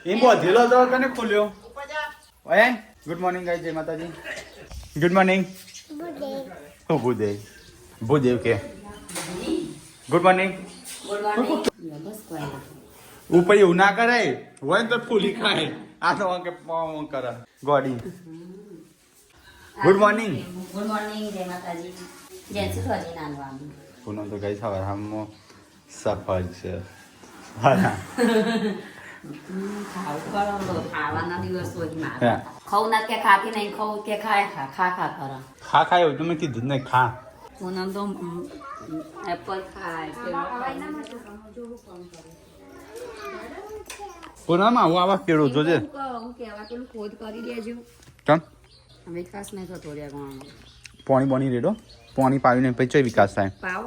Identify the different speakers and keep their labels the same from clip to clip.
Speaker 1: એમ બોધેલો તો કને ખોલ્યો ઓય ગુડ મોર્નિંગ ગાઈસ જય માતાજી ગુડ મોર્નિંગ ઓ ભૂદેવ કે ગુડ મોર્નિંગ ઉપર એવું ના કરાય હોય ને તો ફૂલી ખાય આ તો કે પોં કરે ગોડી ગુડ મોર્નિંગ
Speaker 2: જય માતાજી જય શ્રી હરી નાનવાનું
Speaker 1: પૂનમ તો ગઈ સવાર હમ સફળ છે હા
Speaker 2: ખાવાના દિવસ હોય મારે ખાવ ના કે ખાતી નહીં ખાવ કે ખાય ખા કરો
Speaker 1: ખા એવું તમે કીધું નહીં ખા
Speaker 2: પૂનમ તો એપલ ખાય
Speaker 1: પૂનમ આવું આવા કેળું જોજે
Speaker 2: હું કહેવા પેલું ખોદ કરી દેજો
Speaker 1: કેમ
Speaker 2: વિકાસ નહીં થતો રે
Speaker 1: પાણી બોણી રેડો પાણી પાવીને પછી વિકાસ થાય
Speaker 2: પાવ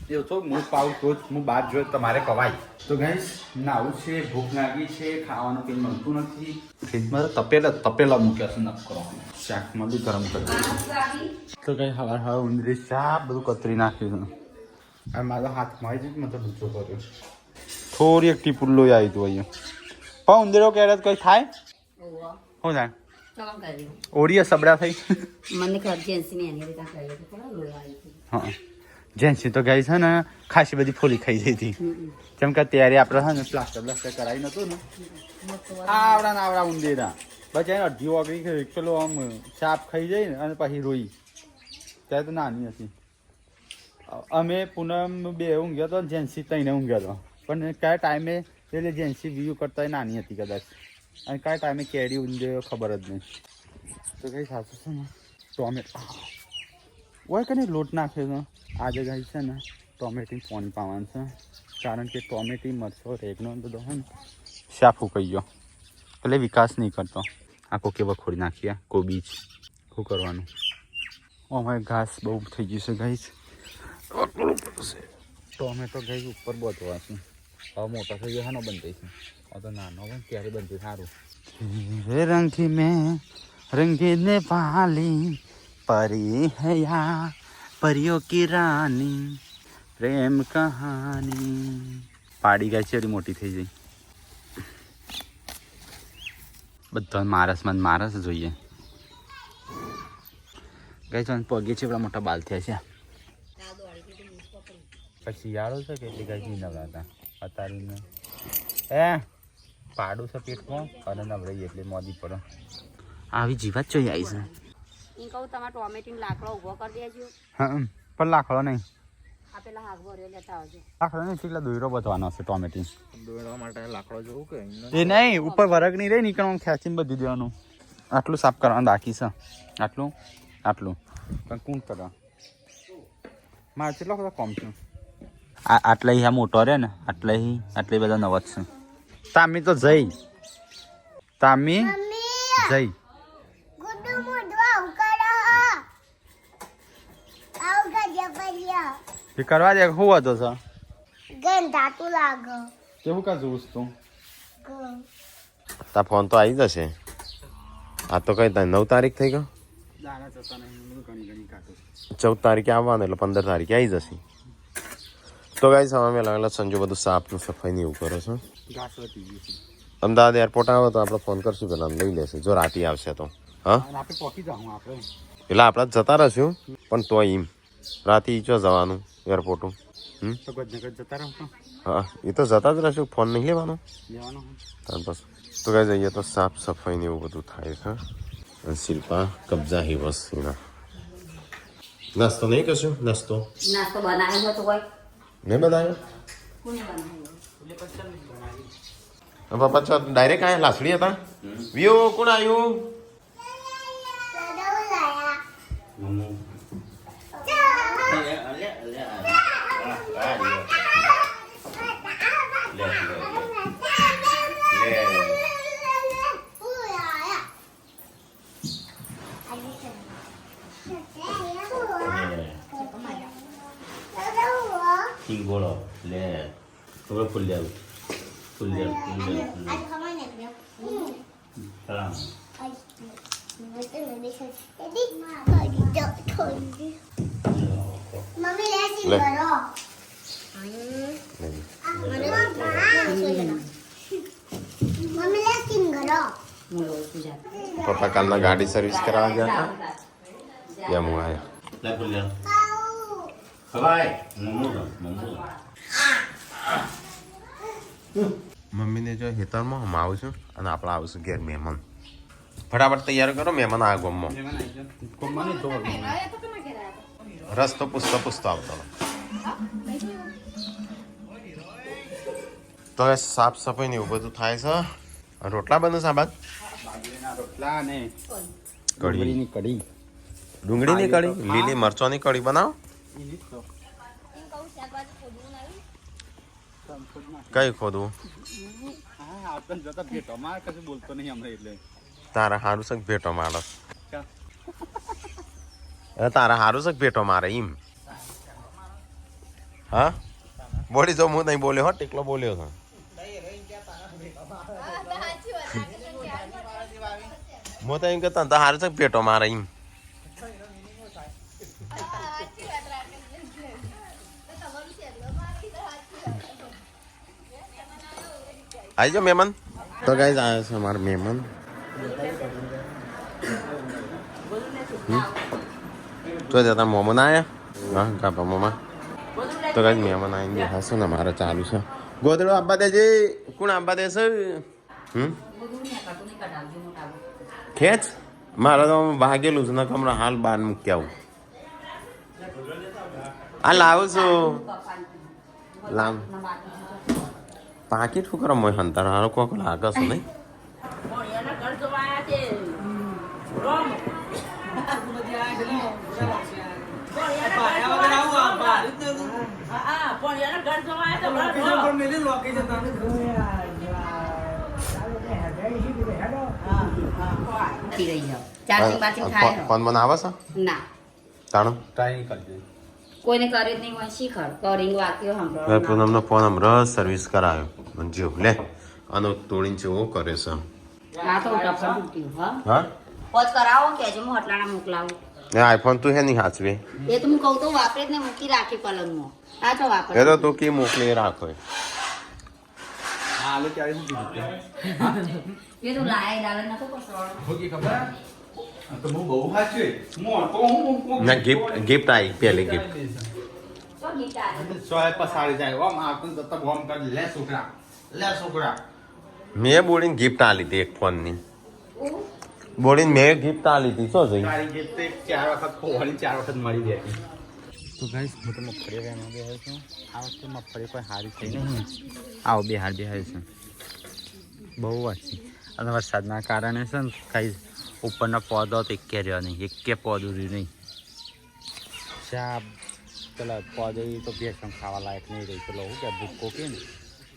Speaker 1: એવું તો હું પાવું તો જ હું બાદ જોઈ તમારે કવાય તો ગાઈસ નાવું છે ભૂખ લાગી છે ખાવાનું કંઈ મળતું નથી ફ્રીજમાં તો તપેલા મૂક્યા છે નખ કરો શાકમાં બી ગરમ કરી તો કઈ હવા ઉંદરી ચા બધું કતરી નાખ્યું છે આ મારો હાથમાં આવી જઈને મતલબ ઊંચો કર્યો થોડી એક ટીપું લોહી આવી હતું અહીંયા પણ ઉંદરો ક્યારે કઈ થાય શું થાય ઓરિયા સબડા થઈ
Speaker 2: મને જેન્સી ને એની રીતે કહ્યું તો થોડા લોહી આવી
Speaker 1: હા જેન્સી તો ગઈ છે ને ખાસી બધી ફોલી ખાઈ જઈ હતી જેમ કે ત્યારે આપણે છે ને પ્લાસ્ટર કરાવી નતું ને આવડા ઉંદેરા પછી એને અડધી ઓગળી ગઈ પેલો આમ સાપ ખાઈ જાય ને અને પછી રોઈ ત્યારે તો નાની હતી અમે પૂનમ બે ઊંઘ્યો હતો જેન્સી તઈને ઊંઘ્યો હતો પણ કયા ટાઈમે એટલે જેન્સી વ્યૂ કરતા નાની હતી કદાચ અને કયા ટાઈમે કેરી ઊંધે ખબર જ નહીં તો કઈ સાચું છે ને ટોમેટો હોય કે લોટ નાખ્યો છે આજે ગઈ છે ને ટોમેટી પાણી પાવાનું છે કારણ કે ટોમેટી મરચો રેગનો બધો હોય ને શાફું કહી ગયો એટલે વિકાસ નહીં કરતો આખો કેવા ખોડી નાખીએ કોબીજ શું કરવાનું અમારે ઘાસ બહુ થઈ ગયું છે ગાઈસ ટોમેટો ગઈ ઉપર બોધવા છે હવે મોટા થઈ ગયા બંધ થઈ છે હવે તો નાનો હોય ત્યારે બંધ સારું રંગી મેં રંગીને વાલી परी है यहाँ परियों की रानी प्रेम कहानी પાડી ગઈ છે એવી મોટી થઈ જઈ બધા મારસ જોઈએ ગઈ છે પગે છે એટલા મોટા બાલ થયા છે પછી શિયાળો છે કે એટલે ગઈ નવરાતા અતારીને પાડું છે પેટમાં અને નવરાઈ એટલે મોદી પડે આવી જીવાત જોઈ આવી છે
Speaker 2: ઈ કહું તમારે ટોમેટીન લાકડો ઉભો કરી દેજો
Speaker 1: હા પણ લાકડો નહીં
Speaker 2: આ પેલા હાક ભર્યો લેતા આવજો
Speaker 1: લાકડો નહીં કેટલા દોયરો બતવાનો છે ટોમેટીન
Speaker 3: દોયરા માટે લાકડો જોવું કે
Speaker 1: એ નહીં ઉપર વરગ નહીં રહી નીકળવાનું ખેંચીને બધી દેવાનું આટલું સાફ કરવાનું બાકી છે આટલું પણ કોણ કરે મારે કેટલો બધા કોમ છે આટલા આ મોટો રહે ને આટલા બધા નવત છે તામી તો જઈ એ કરવા દે શું હતો છે
Speaker 4: ગંધાતું લાગે
Speaker 1: કેવું કા જોઉં તું
Speaker 3: તા ફોન તો આવી જશે આ તો કઈ 9 તારીખ થઈ ગયો 14 તારીખે આવવાનું એટલે 15 તારીખે આવી જશે તો ગાઈસ અમે લાગેલા સંજો બધું સાફનું સફાઈ ને એવું કરો છો અમદાવાદ એરપોર્ટ આવે તો આપણે ફોન કરશું પેલા લઈ લેશે જો રાતી આવશે તો હા એટલે આપણે જતા રહીશું પણ તો એમ રાતે ઈચો જવાનું એરપોર્ટ હા એ તો જતા જ રહેશું ફોન નહીં લેવાનો બસ તો કઈ જઈએ તો સાફ સફાઈ ને એવું બધું થાય છે અને શિલ્પા કબજા હી બસ નાસ્તો નહીં કરશું નાસ્તો
Speaker 2: બનાવ્યો હતો કોઈ
Speaker 3: નહીં બનાવ્યો
Speaker 2: કોને બનાવ્યો
Speaker 3: પપ્પા છો ડાયરેક્ટ આયા લાસડી હતા વ્યુ કોણ આવ્યું બોલો લે હવે ફૂલ જાવ
Speaker 4: મમ્મી લે
Speaker 2: હું લઉં છું જાતે.
Speaker 3: પપ્પા કાલના ગાડી સર્વિસ કરાવવા ગયા હતા ત્યાં હું આવ્યા
Speaker 1: લે બોલ્યા ખવાય
Speaker 3: મમ્મીને જો હેતરમાં હું આવું છું અને આપણે આવીશું ઘેર મહેમાન ફટાફટ તૈયાર કરો મહેમાન આ ગમમાં રસ્તો પૂછતો આવતો તો હવે સાફ સફાઈ ને એવું બધું થાય છે રોટલા બને છે આ બાદ
Speaker 1: રોટલા ને
Speaker 3: કઢી
Speaker 1: કઢી
Speaker 3: ડુંગળીની કઢી લીલી મરચોની કઢી બનાવો કઈ ખોદવું
Speaker 1: બોલતો નહીં હમણાં એટલે
Speaker 3: તારા હારું છે ભેટો માણસ તારા હારું છે ભેટો મારે એમ હા બોલી તો હું નહીં બોલ્યો હો ટીકલો બોલ્યો છે હું તો એમ કહેતા તો હારું છે ભેટો મારે એમ આવી જાઓ મહેમાન તો ગાઈઝ આવ્યો છે અમારા મહેમાન તો જતા મોમન આયા હા કાપા મોમા તો ગાઈઝ મહેમાન આવીને બેઠા છે ને મારે ચાલુ છે ગોદડો આપવા દેજે કોણ આપવા દેશે ખેંચ મારે તો ભાગેલું છે ને હમણાં હાલ બહાર મૂકી આવું આ લાવું છું લાવ પાકીટ શું કરો મોય હંતાર હારો કોક લાગે છે નહીં ફોન મને આવે છે
Speaker 2: ના
Speaker 3: તાણું
Speaker 1: ટ્રાય કરજો
Speaker 2: કોઈને કરે જ નહીં હોય શીખર કરીને વાક્યો
Speaker 3: હવે
Speaker 2: સાંભળો
Speaker 3: પૂનમનો ફોન હમણાં સર્વિસ કરાયો મને જો લે આનો તોડીને છે એવો કરે છે
Speaker 2: આ તો ટપર તૂટ્યું હા
Speaker 3: હા
Speaker 2: પોત કરાવો કેજો હું હટલાણા મોકલાવું
Speaker 3: એ આઈફોન તું હે નહીં હાચવે
Speaker 2: એ તો હું કહું તો વાપરે જ ને મૂકી રાખી પલંગમાં આ તો વાપરે
Speaker 3: એ તો તું કી મોકલી રાખો
Speaker 1: આલુ ક્યારે શું કીધું
Speaker 2: એ તો લાય ડાલે નતો કરતો
Speaker 1: હોકી ખબર તો હું બહુ હાચું મોટો હું
Speaker 3: ના ગિફ્ટ આવી પહેલી ગિફ્ટ
Speaker 2: તો ગીતા
Speaker 1: સોય પસાડી જાય ઓમ આકન તો બોમ કર લે છોકરા
Speaker 3: મેં બોલીને ગિફ્ટ આ લીધી એક ફોનની બોલીને મેં ગિફ્ટ આ લીધી શું જઈ
Speaker 1: તારી ગિફ્ટ 4 વખત ખોવાડી 4 વખત મળી જાય તો ગાઈસ હું તો મગફળી વેમાં બેહ્યો છું આ વખતે મગફળી કોઈ હારી થઈ નહીં આવો બે હાર છે બહુ વાંચી અને વરસાદના કારણે છે ને કાંઈ ઉપરના પૌધો તો એકે રહ્યો નહીં એકે પૌધું રહ્યું નહીં શા પેલા પૌધો તો ભેસમ ખાવા લાયક નહીં રહી પેલો શું કે ભૂકો કે ને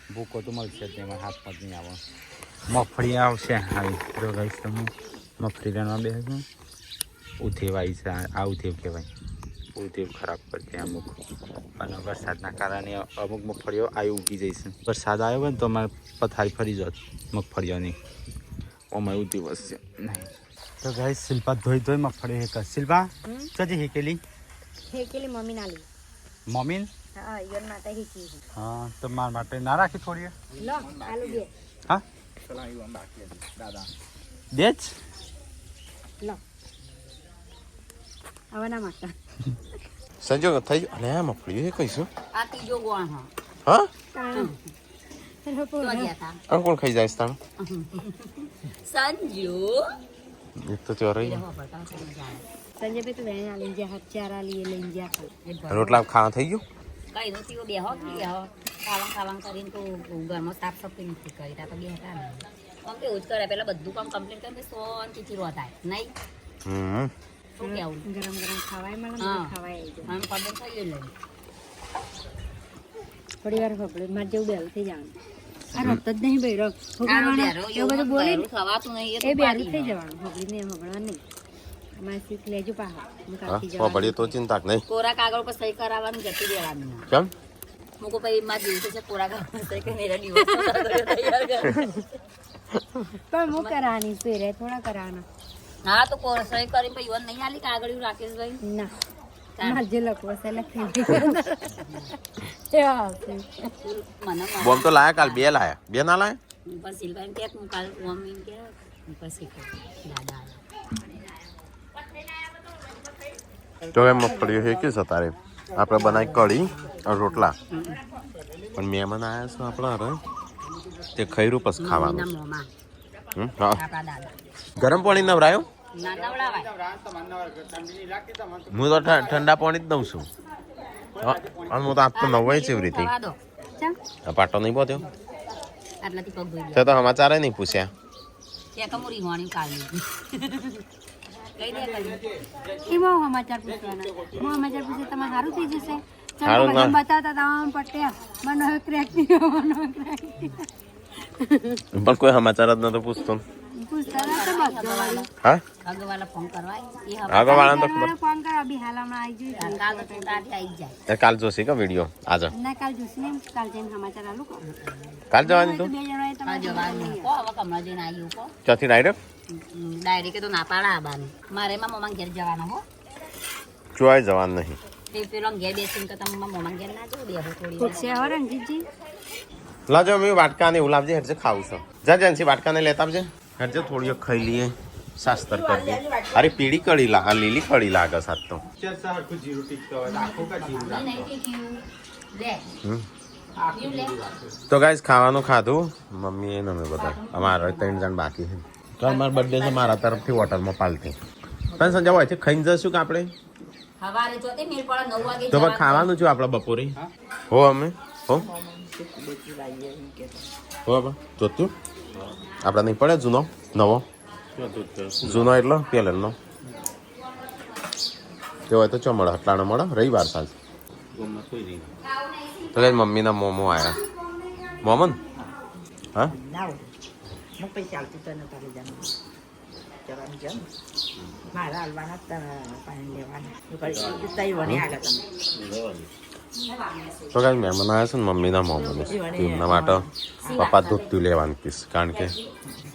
Speaker 1: ભૂકો તો મળશે જ નહીં એમાં હાથમાં જ નહીં આવે મગફળી આવશે આવી જો ગાઈસ તમે મગફળી વેણવા બેસે છે ઉથેવાઈ છે આ ઉથેવ કહેવાય ઉથેવ ખરાબ કરતી અમુક અને વરસાદના કારણે અમુક મગફળીઓ આવી ઉગી જઈશે વરસાદ આવ્યો હોય ને તો અમારે પથારી ફરી જાત મગફળીઓની અમારે ઉતી વસશે નહીં તો ગાઈસ શિલ્પા ધોઈ મગફળી હેક શિલ્પા ચજી હેકેલી
Speaker 4: મમ્મી ના લી
Speaker 1: મમ્મી
Speaker 4: હા યર માટે હેકી
Speaker 1: હા તો મારા માટે ના રાખી થોડી
Speaker 4: લો આલુ બે
Speaker 1: હા દાદા દે જ
Speaker 4: લો આવના માટે
Speaker 3: સંજોગ થઈ ગયો અલે આ મફળી એ કહીશું
Speaker 2: આ ત્રીજો ગોણ હા
Speaker 3: હા
Speaker 2: તો ગયા હતા
Speaker 3: આ કોણ ખાઈ જાય તાણ
Speaker 2: સંજુ
Speaker 3: એક તો ચોરાઈ
Speaker 4: સંજય બે તો વેણ આલી જા હાથ ચાર આલી લઈ જા
Speaker 3: રોટલા ખાવા થઈ ગયું
Speaker 2: કઈ નથી બેહો ખાવા કરીને તો ઘરમાં સાફ સફાઈ નથી કરી તા તો બેઠા ને આમ કેવું જ કરે પેલા બધું કામ કમ્પ્લીટ કરીને શાંતિથી રોતાય નહીં શું કેવું
Speaker 4: ગરમ ગરમ ખાવાય મને
Speaker 2: હા.
Speaker 4: ખાવાય
Speaker 2: આમ પદમ થઈ ગયું લઈ
Speaker 4: થોડી વાર ખબર માર જેવું બેલ થઈ જવાનું આ રત જ નહીં બેરો
Speaker 2: આનો બેરો
Speaker 4: એવું બધું બોલી
Speaker 2: બેરું ખવાતું નહીં
Speaker 4: એ બેલ થઈ જવાનું ખબરી નહીં હગળવા નહીં અમારે શીખ લેજો પાહા હું
Speaker 3: હા
Speaker 4: કાકી
Speaker 3: ઓ બળી તો ચિંતા નહીં
Speaker 2: કોરા કાગળ પર સહી કરાવવાનું જતી દેવાનું
Speaker 3: કેમ
Speaker 2: મુકો પછી માં દિવસે છે કોરા કાગળ પર સહી કરીને એના દિવસ તૈયાર કર
Speaker 4: પણ હું કરાની પેરે થોડા કરાના
Speaker 2: હા તો કોરા સહી કરીને પછી ઈવન નહીં આલી કાગળિયું રાકેશભાઈ
Speaker 4: ના માર જે લખવો છે લખી
Speaker 2: મને
Speaker 3: બોમ તો લાયા કાલ બે લાયા બે ના લાયા
Speaker 2: પછી શિલ્પા એમ કે હું કાલ મમ્મી એમ કે પછી દાદા
Speaker 3: તો એમ મગફળી શેકી છે તારે આપણે બનાવી કઢી અને રોટલા પણ મહેમાન આવ્યા છે આપણા હવે તે ખૈરું પછી ખાવાનું
Speaker 2: મમ્મીના મોંમાં
Speaker 3: હા
Speaker 2: આપણા દાદા
Speaker 3: ગરમ પાણી નવરાયો
Speaker 2: ના નવડાવાય
Speaker 3: હું તો ઠંડા પાણી જ દઉં છું અને હું તો આપતો નવાય છે એવી રીતે
Speaker 2: થવા દો ચાલ
Speaker 3: આ પાટો નહીં બોત્યો
Speaker 2: આટલાથી પગ ધોઈ
Speaker 3: તે તો સમાચાર નહીં પૂછ્યા
Speaker 2: ત્યાં તો હું રીવાણી કાઢી કઈ દે કરી
Speaker 4: એમાં સમાચાર પૂછવાના હું સમાચાર પૂછે તમારે સારું થઈ જશે
Speaker 3: સારું
Speaker 4: ચાલો
Speaker 3: ના.
Speaker 4: બધા બતાવતા તમામ પટ્યા મને ક્રેક
Speaker 3: પણ કોઈ સમાચાર જ નતો પૂછતો
Speaker 4: પૂછતા હતા બધો વાળો
Speaker 3: હા
Speaker 2: આગવાલા ફોન કરવાય એ હવે
Speaker 3: આગળ વાળાને તો ખબર
Speaker 4: ફોન કરો અભી હાલ હમણાં આવી જઈએ
Speaker 2: કાલ તો તારથી આવી જ જાય
Speaker 3: એ કાલ જોશે કે વિડીયો આજે
Speaker 4: ના કાલ જોશે ને કાલ જઈને સમાચાર આલું કહો
Speaker 3: કાલ જવાની તું
Speaker 4: બે જણા
Speaker 2: આ
Speaker 4: તમારે
Speaker 2: જવાનું કો હવે કમરા જઈને આવ્યું કો
Speaker 3: ચોથી ડાયરેક્ટ
Speaker 2: ડાયરેક્ટ તો ના પાડા આવવાનું મારે એમાં મોમાં ઘેર જવાનું હો
Speaker 3: ચોય જવાનું નહીં
Speaker 2: તે પેલો ઘેર બેસીને તો તમે મોમાં ઘેર ના જવું બેહો થોડી
Speaker 4: પૂછશે હો રણજીતજી
Speaker 3: લાજો મેં વાટકાને એવું લાવજે હેડજે ખાવું છે જા જાનસી વાટકાને લેતા આવજે હેડજે થોડી ખાઈ લઈએ શાસ્ત્ર કરી દે અરે પીળી કળી લાગે લીલી કળી લાગે સાત તો તો ગાઈસ ખાવાનું ખાધું મમ્મી એને અમે બધા અમારા 3 જણ બાકી છે કાલ મારો બર્થડે છે મારા તરફથી હોટલમાં પાલતી પણ સંજય હોય છે ખાઈને જશું કે આપણે
Speaker 2: સવારે જોતે મેલ પડે 9 વાગે
Speaker 3: તો પણ ખાવાનું છું આપણે બપોરે હો અમે હો બરાબર જોતું આપણે નહીં પડે જૂનો નવો જૂનો એટલો પેલેનો તે હોય તો ચો મળે આટલાનો મળે રવિવાર સાંજ તો કઈ મમ્મીના મોમો આવ્યા મોમન હા તો કઈ મહેમાન આવ્યા છે ને મમ્મીના મોમોને એમના માટે પપ્પા ધોત્યું લેવાનું પીસ કારણ કે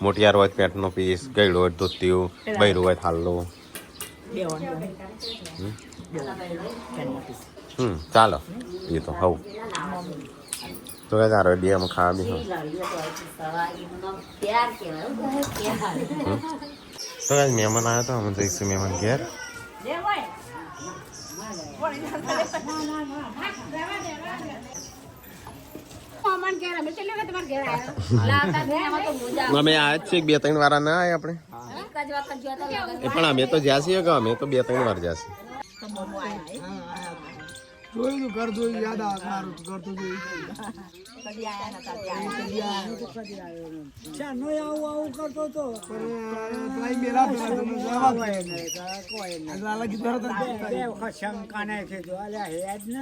Speaker 3: મોટિયાર હોય પેટનો પીસ ગયડો હોય ધોત્યું બૈરું હોય થાલ્લો ચાલો એ તો હવ તો કઈ તારો ડીએમાં ખાવા બી તો કઈ મહેમાન આવ્યા તો અમે જઈશું મહેમાન ઘેર અમે આ જ છે 2-3 વાર ના આયા આપણે એ પણ અમે તો જ્યાં છીએ કે અમે તો 2-3 વાર જ્યાં છીએ
Speaker 5: જોયું ઘર જોયું યાદ આવે મારું ઘર તો જોયું આવું કરતો હતો મેલા શંકા નહીં થયો હેડ ને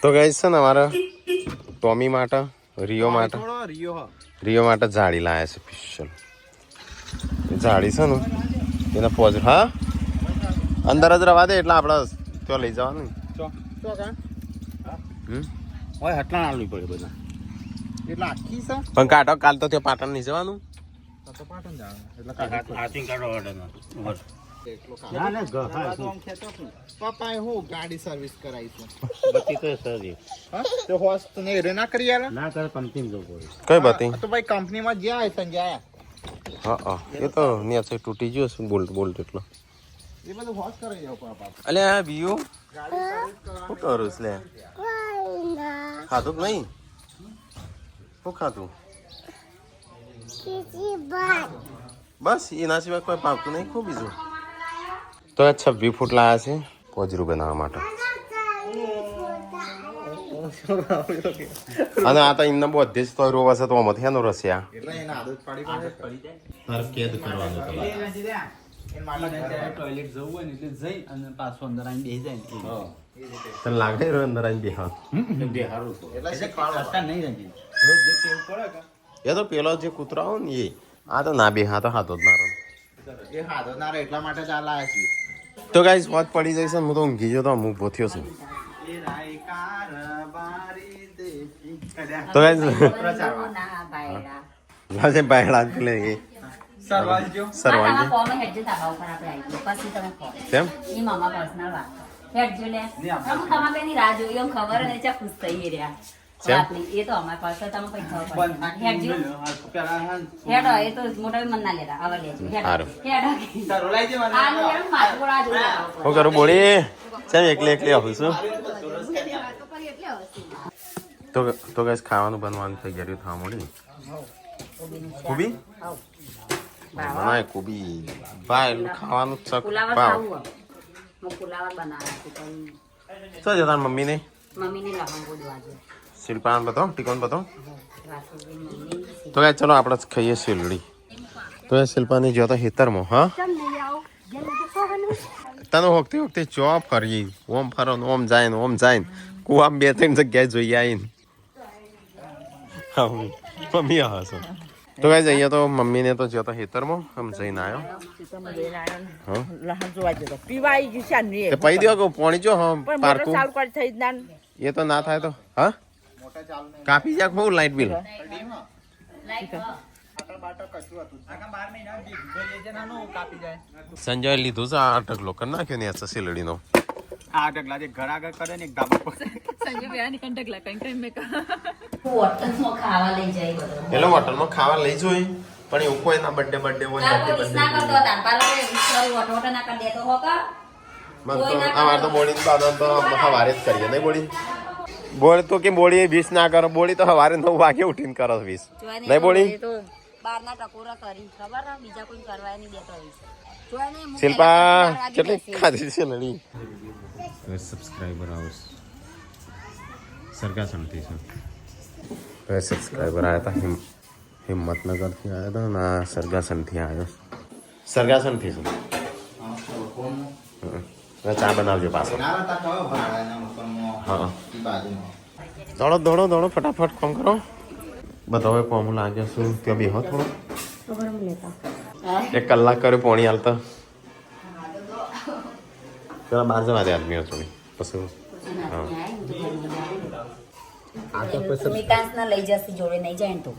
Speaker 3: તો ગઈ છે ને અમારા ટોમી માટે રિયો માટે જાળી લાયા છે સ્પેશિયલ જાળી છે ને એના પોઝ હા અંદર જ રવા દે એટલે આપણે ત્યાં લઈ જવાનું
Speaker 1: હટલા આલવી પડે બધા એટલે આખી છે
Speaker 3: પણ કાઢો કાલ તો ત્યાં પાટણ નહીં જવાનું
Speaker 1: તો પાટણ જવાનું એટલે હાથીન કાઢો પપ્પાએ હું ગાડી સર્વિસ કરાવી છે બતી તો સર્વિસ હા તો હોસ તો ને રે ના કરી યાર ના તારે કંપની જવું પડે
Speaker 3: કઈ બાતી
Speaker 1: તો ભાઈ કંપનીમાં જ્યાં સંજય
Speaker 3: હા હા એ તો નહીં છે તૂટી ગયો છે બોલ્ટ એટલો
Speaker 1: એ બધું હોસ કરાવી જાવ પાપા
Speaker 3: અલે આ બીયુ શું કરું છે લે ખાધું કે નહીં શું ખાધું બસ એના સિવાય કોઈ પાવતું નહીં ખૂબ બીજું તો 26 ફૂટ લાયા છે પોજરું બનાવવા માટે અને આ તો એમને બધે જ તો રોવા છે તો આમાંથી એનો રસ્યા
Speaker 1: એટલે એને આદત પાડી
Speaker 3: તારે કેદ કરવાનું
Speaker 5: ટોયલેટ જવું હોય ને એટલે જઈ અને પાછું અંદર આવીને બેસી જાય ને
Speaker 3: તને લાગે રહ્યો અંદર આવીને બેહા એ તો પેલો જે કૂતરો આવે ને એ આ તો ના બેહા તો હાથો જ ના રહે
Speaker 1: એ હાથો ના રહે એટલા માટે ચાલ આવ્યા છીએ
Speaker 3: તો ગાઈસ વાત પડી જાય છે હું તો ઊંઘી ગયો તો હું ઊભો થયો છું તો ગાઈસ લાજે બાયડા લે એ
Speaker 5: સરવાલજો
Speaker 3: સરવાલજી
Speaker 2: કોમે હેડજો ધાબા ઉપર આપણે આવી પછી તમે કહો
Speaker 3: કેમ
Speaker 2: ઈ મામા પર્સનલ વાત હેડજો લે તમે ખમા બેની રાહ જોઈ એમ ખબર ને ચા ખુશ થઈ રહ્યા વાતની એ તો અમાર પાસે તમે પૈસા હેડજો હેડો એ તો મોટા મન ના લેતા હવે લેજો હેડો હેડો આ લો મારું રાહ જોઈ
Speaker 3: હું કરું બોડી ચાલ એકલી એકલી આવું છું તો ગાઈસ ખાવાનું બનવાનું થઈ ગયું થા મોડી કોબી બનાય કોબી ભાઈ ખાવાનું ચક
Speaker 2: પુલાવ
Speaker 3: ભાવ
Speaker 2: ખાવું હું પુલાવ બનાવવા છું
Speaker 3: તો જતા મમ્મી ને
Speaker 2: મમ્મીને લહંગો દવાજો
Speaker 3: શિલ્પાન બતાવો ટીકોન બતાવો
Speaker 2: વાસુજી મમ્મી
Speaker 3: તો ગાઈસ ચલો આપણે ખાઈએ શિલડી તો એ શિલ્પાની જો તો હેતરમાં હા તને વખતે વખતે ચો ફરી ઓમ ફરો ને ઓમ જાય ને ઓમ જાય ને કુવામ 2-3 જગ્યાએ જોઈ આવીને મમ્મી હસો તો ગાઈસ અહીંયા તો મમ્મીને તો જો તો હેતરમાં આમ જઈને આવ્યો તે પૈ દો કે પાણી જો હા પાર્કું એ તો ના થાય તો હા કાપી જા બહુ લાઈટ બિલ સંજય લીધું છે આ ઢગલો કરી નાખ્યો ને આ સિલડીનો
Speaker 5: આ ઢગલા જે ઘર આગળ કરે ને એક ધાબા પર
Speaker 2: હોટલમાં ખાવા લઈ જાય બધો
Speaker 3: પેલો હોટલમાં ખાવા લઈ જોઈ પણ એવું કોઈ ના બર્થડે હોય
Speaker 2: ના કરતો હતા પાલો સોરી વટવટ ના કરી દેતો હોકા
Speaker 3: અમાર તો બોડી દાદા તો હવારે જ કરીએ નહીં બોડી બોલ તો કે બોડી 20 ના કરો બોડી તો હવારે 9 વાગે ઉઠીને કરો 20 નહીં બોડી
Speaker 2: તો બારના ટકોરા કરી ખબર ને બીજા કોઈ કરવાય નહીં દેતો હોય
Speaker 3: શિલ્પા કેટલી ખાધી છે લડી સબસ્ક્રાઇબર આઉસ સરગાસણથી છે સબસ્ક્રાઇબર આવ્યા હતા હિંમતનગરથી આવ્યા હતા ના સરગાસણથી આવ્યો સરગાસણથી છે ચા બનાવજો પાછો હા દોડો ફટાફટ કોમ કરો બધા હવે કોમ લાગે શું ત્યાં બેહો થોડો 1 કલાક કર્યો પોણી હાલતા પેલા 12 જવા દે આદમીઓ થોડી પછી
Speaker 2: મિતાંસ ના લઈ જશે જોડે નહીં જાય ને તો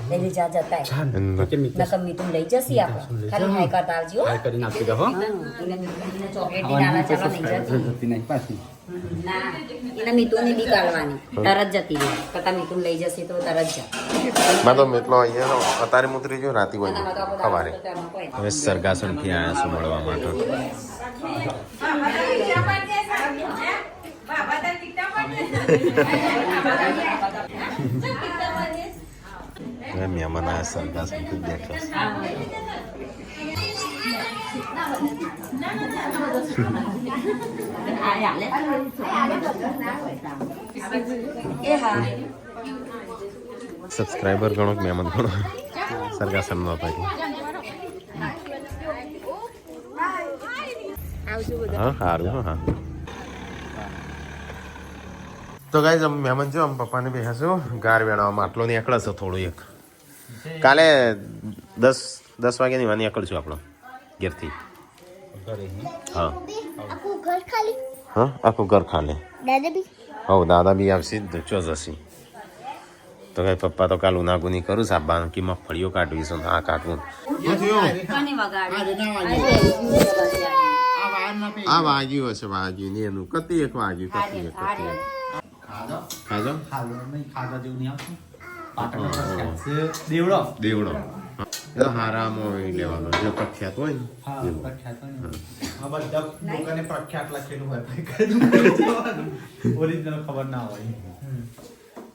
Speaker 2: લઈ જા જતા નકમ મીતું લઈ જશે આપણે ખાલી હાઈ કરતા આવજો
Speaker 5: હાઈ કરી નાખી દો હો
Speaker 2: એને ચોકલેટ ની નાના ચાલો નહીં જતી
Speaker 5: નહીં પાછી
Speaker 2: ના એને મીતું ની બી કાઢવાની તરત જતી રહે કતા મીતું લઈ જશે તો તરત જા
Speaker 3: માં તો મેટલો અહીંયા અત્યારે મુતરી જો રાતી હોય સવારે હવે સરગાસણથી આવ્યા છું મળવા માટે મહેમાન આવ્યા સરગાસણથી બેઠા સબસ્ક્રાઇબર ગણો મહેમાન ગણો સરગાસણ નો થાય હા સારું હા તો ગાઈસ અમે મહેમાન જો આમ પપ્પાને બેહાશું ગાર વેણાવામાં આટલો નીકળે છે થોડું એક કાલે 10 વાગ્યાની વાની નીકળશું આપણો ઘેરથી હા આખું ઘર ખાલી દાદા બી આવશે ચો જશે તો કઈ પપ્પા તો કાલ ઉનાગુની કરું સાબાનું કે મગફળીઓ કાઢવી છે આ કાઢવું આ વાગ્યું હશે વાગ્યું ને એનું કતી એક વાગ્યું કતી એક ખાજો
Speaker 5: ખાધા જેવું નહીં આવતું દેવડો
Speaker 3: દેવડો એ તો હારામાં લેવાનો જે પ્રખ્યાત હોય ને
Speaker 5: પ્રખ્યાત લખેલું હોય ઓરિજિનલ ખબર ના હોય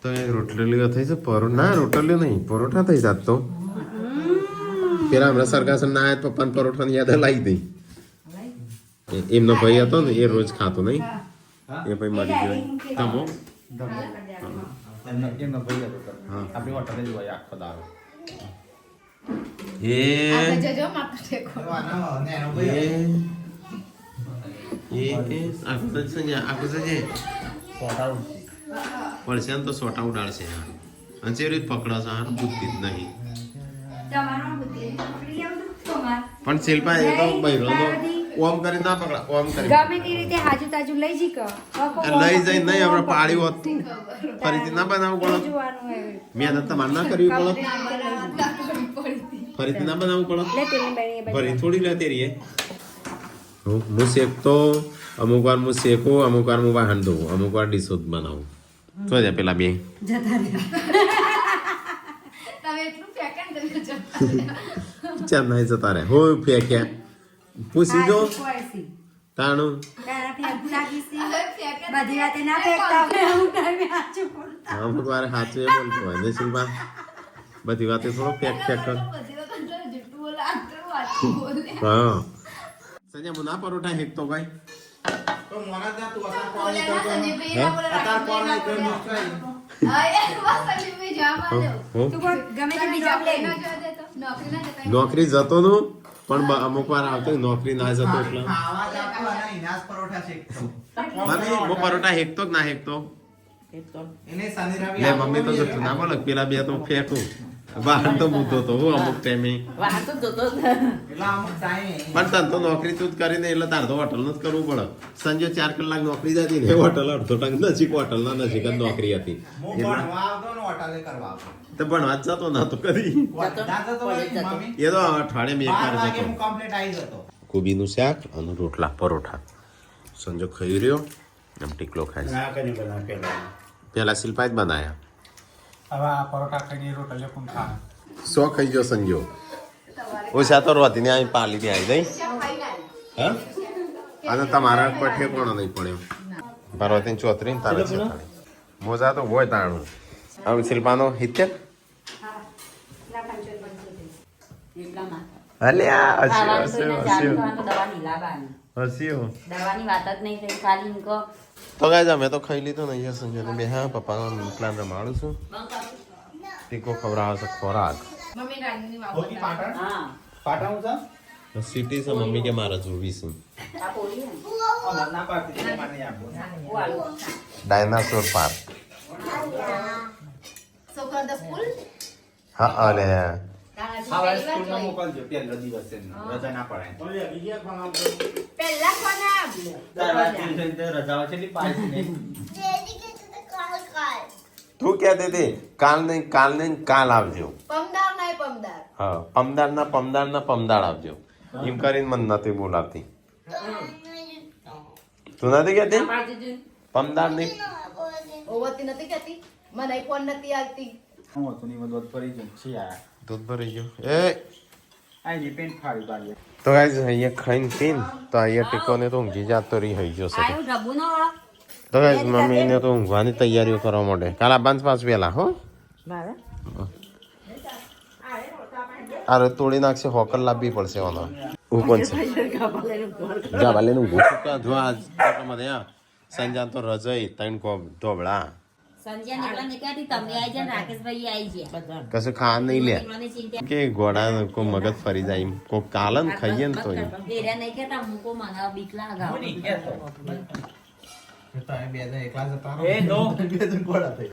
Speaker 3: તો એ રોટલીઓ થઈ છે ના રોટલીઓ નહીં પરોઠા થઈ જાત તો પેલા હમણાં સરગાસન ના આવ્યા પપ્પાને પરોઠાની યાદ લાવી દઈ એમનો ભાઈ હતો ને એ રોજ ખાતો નહીં એ ભાઈ મરી ગયો તમો
Speaker 5: એમનો ભાઈ હતો આપણી હોટલે જ હોય આખો દારો
Speaker 3: પડશે ને તો સોટા ઉડાડશે અને જે રીત પકડાશે હાર બુદ્ધિ જ નહીં પણ શિલ્પા એ તો બૈરો ઓમ કરી ના પકડા ઓમ કરી
Speaker 4: ગમે તે રીતે હાજુ તાજુ લઈ જી કો
Speaker 3: લઈ જઈ નહીં આપણે પાડ્યું હોત ફરીથી ના બનાવવું પડે મહેનત તમારે ના કરવી પડે ફરીથી ના બનાવવું પડે
Speaker 4: લે તેલની બેણી એ
Speaker 3: ફરી થોડી લે તેરી હું શેકતો અમુક વાર હું શેકું અમુક વાર હું વાહન દઉં અમુક વાર ડીશો જ બનાવું શું છે પેલા બે ચાલ નહીં જતા રે હોય ફેંક્યા પૂછી જો તાણું
Speaker 4: બધી વાતે ના ફેંકતા અમુક ટાઈમે સાચું બોલતા.
Speaker 3: અમુક વાર સાચું એ બોલતું હોય ને શિલ્પા બધી વાતે થોડો ફેંક ફેંક કર હા સંજય હું ના પરોઠા હેકતો ભાઈ
Speaker 1: તો મોના ત્યાં તું અતાર કોણ નહીં કરતો અતાર કોણ નહીં કરતો
Speaker 3: હો
Speaker 4: તું કોઈ ગમે તે બીજા લે
Speaker 3: નોકરી જતો નું પણ અમુક વાર આવતો નોકરી ના જતો એટલે
Speaker 1: ખાવા જાતો અને ઇનાસ પરોઠા શેકતો
Speaker 3: મમ્મી હું પરોઠા હેકતો કે ના હેકતો
Speaker 1: એને શનિ રવિ
Speaker 3: લે મમ્મી તો જતું ના બોલે પેલા બે તો ફેંકું બહાર તો મૂતો તો હું અમુક ટાઈમે
Speaker 1: એટલે અમુક ટાઈમ
Speaker 3: પણ તને તો નોકરી તું જ કરીને એટલે તાર તો હોટલ નું જ કરવું પડે સંજે 4 કલાક નોકરી જતી ને હોટલ અડધો ટંગ નજીક હોટલ ના નજીક જ નોકરી હતી
Speaker 1: હું ભણવા આવતો ને હોટલે કરવા આવતો
Speaker 3: તો ભણવા જ જતો ના તો કદી
Speaker 1: ના જતો હોય મમ્મી
Speaker 3: એ તો અઠવાડિયે એક
Speaker 1: 12
Speaker 3: વાર
Speaker 1: વાગે
Speaker 3: જતો
Speaker 1: હું કમ્પ્લીટ આવી જતો
Speaker 3: કોબીનું શાક અને રોટલા પરોઠા સંજો ખાઈ રહ્યો એમ ટીકલો ખાય
Speaker 1: ના કરી બના પેલા
Speaker 3: પેલા શિલ્પા જ બનાયા
Speaker 1: હવે આ પરોઠા ખાઈને રોટલે કોણ ખા
Speaker 3: સો ખાઈ ગયો સંજો ઓછા તો રોતી ને અહીં પાલી દે આવી દઈ હા અને તમારા પઠે કોણ નહીં પડ્યો પાર્વતી ચોતરી ને તારે છે મોજા તો હોય તાણું હવે શિલ્પાનો 70 અલ્યા હસ્યો
Speaker 2: દવાની વાત જ નહીં થઈ ખાલી ઇનકો
Speaker 3: તો ગાય અમે તો ખાઈ લીધું ને અહીંયા સંજય બે હા પપ્પાનો પ્લાન રમાડું છું તીકો ખવડાવે છે ખોરાક
Speaker 1: હોકી પાટણ
Speaker 2: હા
Speaker 1: પાટણ હું છે
Speaker 3: સિટી છે મમ્મી કે મારા જોવી છે
Speaker 2: આ પોલી ને
Speaker 1: ના પાડતી તે મને આપો
Speaker 2: હું આલુ
Speaker 3: ડાયનાસોર પાર્ક હા અરે
Speaker 1: હવે સ્કૂલમાં મોકલજો પહેલો દિવસ છે રજા ના પડાય
Speaker 4: પહેલા કોને
Speaker 1: રજાઓ છે એટલી પાછી નહીં
Speaker 3: તું કહેતી હતી કાલ નહીં કાલ આવજો હા પમદાર આવજો એમ કરીને મને નથી બોલાવતી તું નથી કહેતી પમદાર નહીં
Speaker 1: હું હતું ની મદદ કરી છે છે આ
Speaker 3: દૂધ ભરી ગયું એ
Speaker 1: આ ની પેન્ટ ફાડી પાડી
Speaker 3: તો ગાઈસ અહીંયા ખાઈને પીને તો અહીંયા ટીકોને તો ઊંઘી જાતો રહી થઈ ગયો છે
Speaker 2: આયું ડબ્બુ નો વાળો
Speaker 3: તો ગાઈસ મમ્મીને તો ઊંઘવાની તૈયારીઓ કરવા માંડે કાલ આ બાંધ પાસ વેલા હો અરે તોડી નાખશે હોકર લાવવી પડશે ઓનો હું કોણ છે ગાબા લઈને ઊભું છું ત્યાં જો આજ મને સંજાન તો રજઈ તૈણ કો ઢોબળા
Speaker 2: સંજય નીકળતી તમે આવી જાય રાકેશભાઈ આવી જાય
Speaker 3: કશું ખાવા નહીં લે
Speaker 2: નીકળવાની ચિંતા
Speaker 3: કે ઘોડા કો મગજ ફરી જાય એમ કોક કાલન ખાઈએ ને તો
Speaker 2: એરા નહીં કેતા મૂકો મને બીક લાગે
Speaker 1: તમે બે એકલા જતા રહો એ નો બે જણ કોડા થઈ